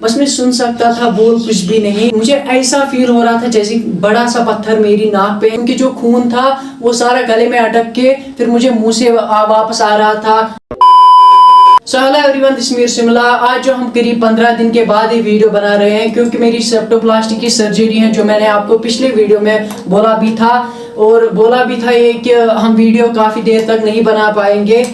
बस मैं सुन सकता था, बोल कुछ भी नहीं। मुझे ऐसा फील हो रहा था जैसे बड़ा सा पत्थर मेरी नाक पे, क्योंकि जो खून था वो सारा गले में अटक के फिर मुझे मुंह से वापस आ रहा था। So hello everyone, this Mir Shimla. आज जो हम करीब 15 दिन के बाद ये वीडियो बना रहे हैं, क्योंकि मेरी सेप्टोप्लास्टी की सर्जरी है, जो मैंने आपको पिछले वीडियो में बोला भी था। और बोला भी था ये कि हम वीडियो काफ़ी देर तक नहीं बना पाएंगे,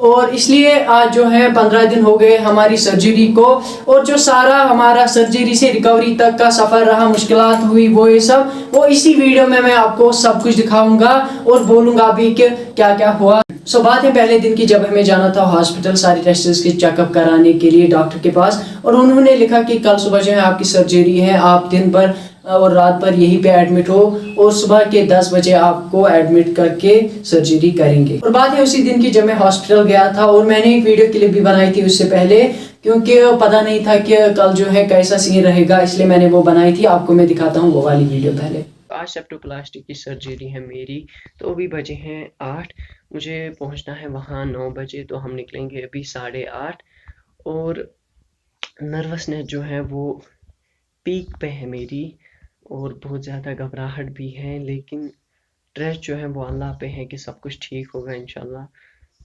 और इसलिए आज जो है 15 दिन हो गए हमारी सर्जरी को। और जो सारा हमारा सर्जरी से रिकवरी तक का सफ़र रहा, मुश्किलात हुई, वो ये सब वो इसी वीडियो में मैं आपको सब कुछ दिखाऊंगा और बोलूँगा भी कि क्या क्या हुआ। सो बात है पहले दिन की, जब हमें जाना था हॉस्पिटल सारी टेस्ट्स के चेकअप कराने के लिए डॉक्टर के पास, और उन्होंने लिखा कि कल सुबह जो है आपकी सर्जरी है, आप दिन भर और रात भर यहीं पे एडमिट हो, और सुबह के 10 बजे आपको एडमिट करके सर्जरी करेंगे। और बात है उसी दिन की जब मैं हॉस्पिटल गया था, और मैंने एक वीडियो क्लिप भी बनाई थी उससे पहले, क्योंकि पता नहीं था कि कल जो है कैसा सीन रहेगा, इसलिए मैंने वो बनाई थी। आपको मैं दिखाता हूँ वो वाली वीडियो पहले। आज सेप्टोप्लास्टी की सर्जरी है मेरी, तो अभी बजे हैं 8, मुझे पहुंचना है वहाँ 9 बजे, तो हम निकलेंगे अभी 8:30। और नर्वसनेस जो है वो पीक पे है मेरी, और बहुत ज़्यादा घबराहट भी है, लेकिन ट्रस्ट जो है वो अल्लाह पे है कि सब कुछ ठीक होगा इंशाल्लाह।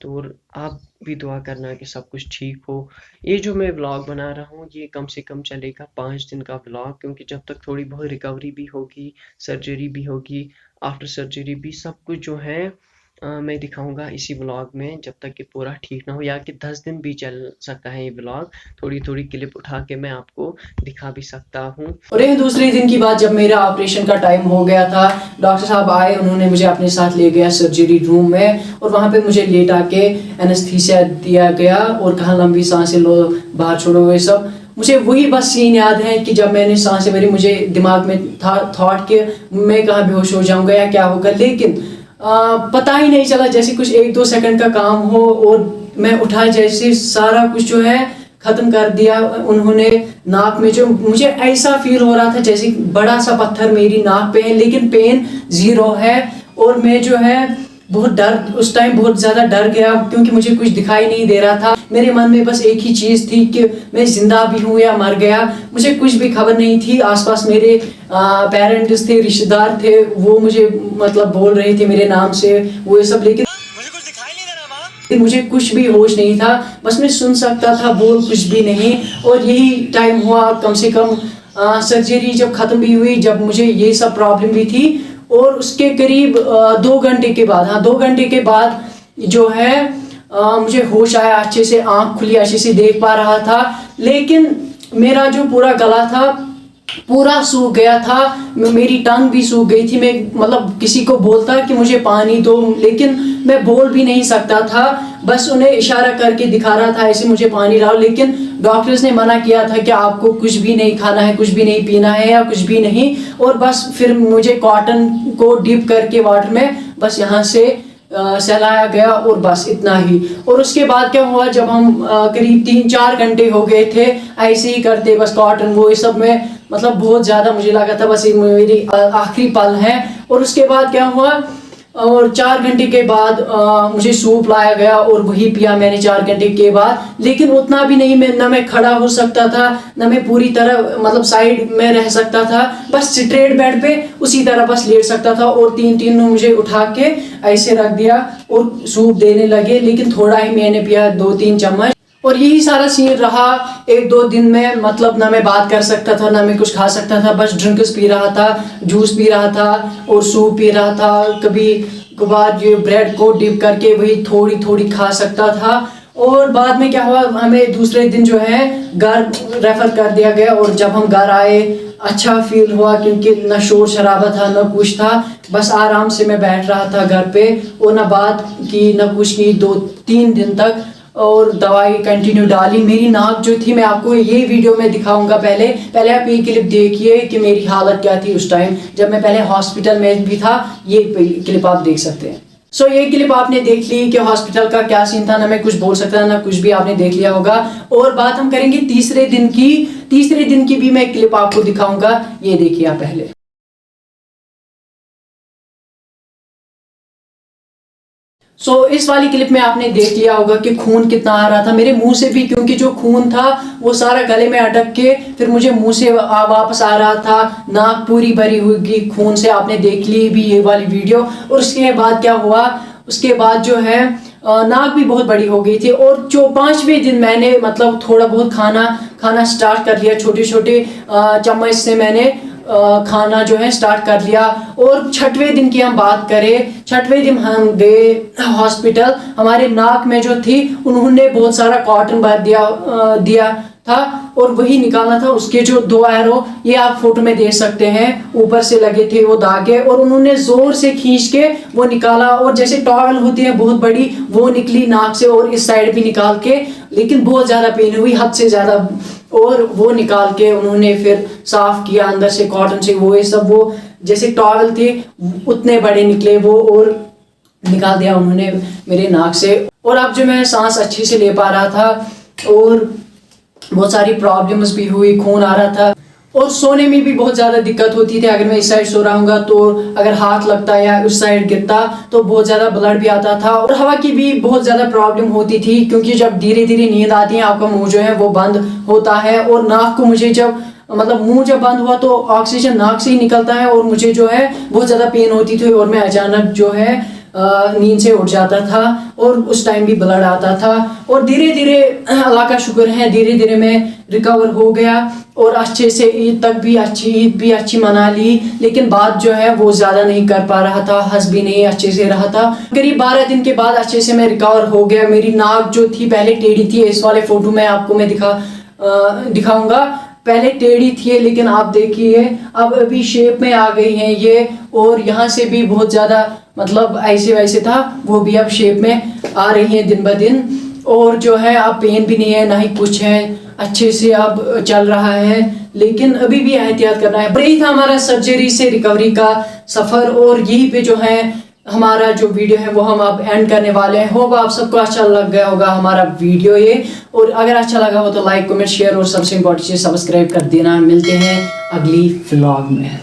तो और आप भी दुआ करना कि सब कुछ ठीक हो। ये जो मैं व्लॉग बना रहा हूँ ये कम से कम चलेगा 5 दिन का व्लॉग, क्योंकि जब तक थोड़ी बहुत रिकवरी भी होगी, सर्जरी भी होगी, आफ्टर सर्जरी भी सब कुछ जो है मैं दिखाऊंगा इसी व्लॉग में, जब तक कि पूरा ठीक ना हो, या कि 10 दिन भी चल सकता है ये व्लॉग। थोड़ी थोड़ी क्लिप उठा के मैं आपको दिखा भी सकता हूँ। और ये दूसरे दिन की बात, जब मेरा ऑपरेशन का टाइम हो गया था, डॉक्टर साहब आए, उन्होंने मुझे अपने साथ ले गया सर्जरी रूम में, और वहाँ पे मुझे लेटा के एनेस्थीसिया दिया गया और कहा लंबी सांसें लो, बाहर छोड़ो, ये सब। मुझे वही बस सीन याद है कि जब मैंने सांसें भरी, मुझे दिमाग में था थॉट कि मैं कहाँ बेहोश हो जाऊँगा या क्या होगा, लेकिन पता ही नहीं चला, जैसे कुछ 1-2 सेकंड का काम हो, और मैं उठा, जैसे सारा कुछ जो है खत्म कर दिया उन्होंने। नाक में जो मुझे ऐसा फील हो रहा था जैसे बड़ा सा पत्थर मेरी नाक पे है, लेकिन पेन 0 है। और मैं जो है बहुत डर, उस टाइम बहुत ज़्यादा डर गया, क्योंकि मुझे कुछ दिखाई नहीं दे रहा था। मेरे मन में बस एक ही चीज़ थी कि मैं जिंदा भी हूँ या मर गया। मुझे कुछ भी खबर नहीं थी। आसपास मेरे पेरेंट्स थे, रिश्तेदार थे, वो मुझे मतलब बोल रहे थे मेरे नाम से, वो ये सब, लेकिन मुझे कुछ भी होश नहीं था। बस मैं सुन सकता था, बोल कुछ भी नहीं। और यही टाइम हुआ कम से कम, सर्जरी जब ख़त्म भी हुई, जब मुझे ये सब प्रॉब्लम भी थी, और उसके करीब 2 घंटे के बाद, 2 घंटे के बाद जो है मुझे होश आया, अच्छे से आँख खुली, अच्छे से देख पा रहा था। लेकिन मेरा जो पूरा गला था पूरा सूख गया था, मेरी टंग भी सूख गई थी। मैं मतलब किसी को बोलता कि मुझे पानी दो, लेकिन मैं बोल भी नहीं सकता था। बस उन्हें इशारा करके दिखा रहा था ऐसे मुझे पानी लाओ, लेकिन डॉक्टर्स ने मना किया था कि आपको कुछ भी नहीं खाना है, कुछ भी नहीं पीना है, या कुछ भी नहीं। और बस फिर मुझे कॉटन को डिप करके वाटर में बस यहाँ से सहलाया गया, और बस इतना ही। और उसके बाद क्या हुआ, जब हम करीब 3-4 घंटे हो गए थे ऐसे ही करते, बस कॉटन वो ये सब में, मतलब बहुत ज़्यादा मुझे लगा था बस ये मेरी आखिरी पल है। और उसके बाद क्या हुआ, और 4 घंटे के बाद मुझे सूप लाया गया, और वही पिया मैंने 4 घंटे के बाद। लेकिन उतना भी नहीं, मैं ना मैं खड़ा हो सकता था, ना मैं पूरी तरह मतलब साइड में रह सकता था, बस स्ट्रेट बेड पे उसी तरह बस लेट सकता था। और 3 मुझे उठा के ऐसे रख दिया और सूप देने लगे, लेकिन थोड़ा ही मैंने पिया, 2-3 चम्मच। और यही सारा सीन रहा 1-2 दिन में। मतलब ना मैं बात कर सकता था, ना मैं कुछ खा सकता था, बस ड्रिंक्स पी रहा था, जूस पी रहा था और सूप पी रहा था। कभी कभार ये ब्रेड को डिप करके वही थोड़ी थोड़ी खा सकता था। और बाद में क्या हुआ, हमें दूसरे दिन जो है घर रेफर कर दिया गया। और जब हम घर आए अच्छा फील हुआ, क्योंकि न शोर शराबा था, न कुछ था, बस आराम से मैं बैठ रहा था घर पे, और न बात की न कुछ की 2-3 दिन तक। और दवाई कंटिन्यू डाली। मेरी नाक जो थी, मैं आपको ये वीडियो में दिखाऊंगा। पहले आप ये क्लिप देखिए कि मेरी हालत क्या थी उस टाइम, जब मैं पहले हॉस्पिटल में भी था। ये क्लिप आप देख सकते हैं। सो ये क्लिप आपने देख ली कि हॉस्पिटल का क्या सीन था। ना मैं कुछ बोल सकता, ना कुछ भी, आपने देख लिया होगा। और बात हम करेंगे तीसरे दिन की भी मैं क्लिप आपको दिखाऊंगा। ये देखिए आप पहले। सो इस वाली क्लिप में आपने देख लिया होगा कि खून कितना आ रहा था मेरे मुंह से भी, क्योंकि जो खून था वो सारा गले में अटक के फिर मुझे मुंह से वापस आ रहा था। नाक पूरी भरी हुई खून से, आपने देख ली भी ये वाली वीडियो। और उसके बाद क्या हुआ, उसके बाद जो है नाक भी बहुत बड़ी हो गई थी। और जो 5वें दिन मैंने मतलब थोड़ा बहुत खाना स्टार्ट कर लिया, छोटे छोटे चम्मच से मैंने खाना जो है स्टार्ट कर लिया। और 6वें दिन की हम बात करें, 6वें दिन हम गए हॉस्पिटल। हमारे नाक में जो थी उन्होंने बहुत सारा कॉटन भर दिया था और वही निकालना था। उसके जो 2 एरो, ये आप फोटो में देख सकते हैं, ऊपर से लगे थे वो धागे, और उन्होंने जोर से खींच के वो निकाला। और जैसे टॉवल होती है बहुत बड़ी, वो निकली नाक से, और इस साइड भी निकाल के, लेकिन बहुत ज्यादा पेन हुई, हद से ज्यादा। और वो निकाल के उन्होंने फिर साफ किया अंदर से कॉटन से, वो ये सब, वो जैसे टॉवल थे उतने बड़े निकले वो, और निकाल दिया उन्होंने मेरे नाक से। और अब जो मैं सांस अच्छे से ले पा रहा था, और बहुत सारी प्रॉब्लम्स भी हुई, खून आ रहा था। और सोने में भी बहुत ज़्यादा दिक्कत होती थी। अगर मैं इस साइड सो रहा हूँ तो अगर हाथ लगता या उस साइड गिरता तो बहुत ज़्यादा ब्लड भी आता था। और हवा की भी बहुत ज़्यादा प्रॉब्लम होती थी, क्योंकि जब धीरे धीरे नींद आती है आपका मुंह जो है वो बंद होता है। और नाक को मुझे जब मतलब मुंह जब बंद हुआ तो ऑक्सीजन नाक से ही निकलता है, और मुझे जो है बहुत ज़्यादा पेन होती थी, और मैं अचानक जो है नींद से उठ जाता था, और उस टाइम भी ब्लड आता था। और धीरे धीरे अल्लाह का शुक्र है, धीरे धीरे मैं रिकवर हो गया, और अच्छे से ईद भी अच्छी मना ली। लेकिन बात जो है वो ज़्यादा नहीं कर पा रहा था, हंस भी नहीं अच्छे से रहा था। करीब 12 दिन के बाद अच्छे से मैं रिकवर हो गया। मेरी नाक जो थी पहले टेढ़ी थी, इस वाले फोटो में आपको मैं दिखाऊंगा, पहले टेढ़ी थी, लेकिन आप देखिए अब अभी शेप में आ गई है ये। और यहाँ से भी बहुत ज़्यादा मतलब ऐसे वैसे था, वो भी अब शेप में आ रही है दिन ब दिन। और जो है अब पेन भी नहीं है, ना ही कुछ है, अच्छे से अब चल रहा है। लेकिन अभी भी एहतियात करना है। यही था हमारा सर्जरी से रिकवरी का सफ़र। और यहीं पे जो है हमारा जो वीडियो है वो हम अब एंड करने वाले हैं। होप आप सबको अच्छा लग गया होगा हमारा वीडियो ये। और अगर अच्छा लगा हो तो लाइक, कमेंट, शेयर, और सबसे इम्पोर्टेंट चीज़ सब्सक्राइब कर देना। मिलते हैं अगली व्लॉग में।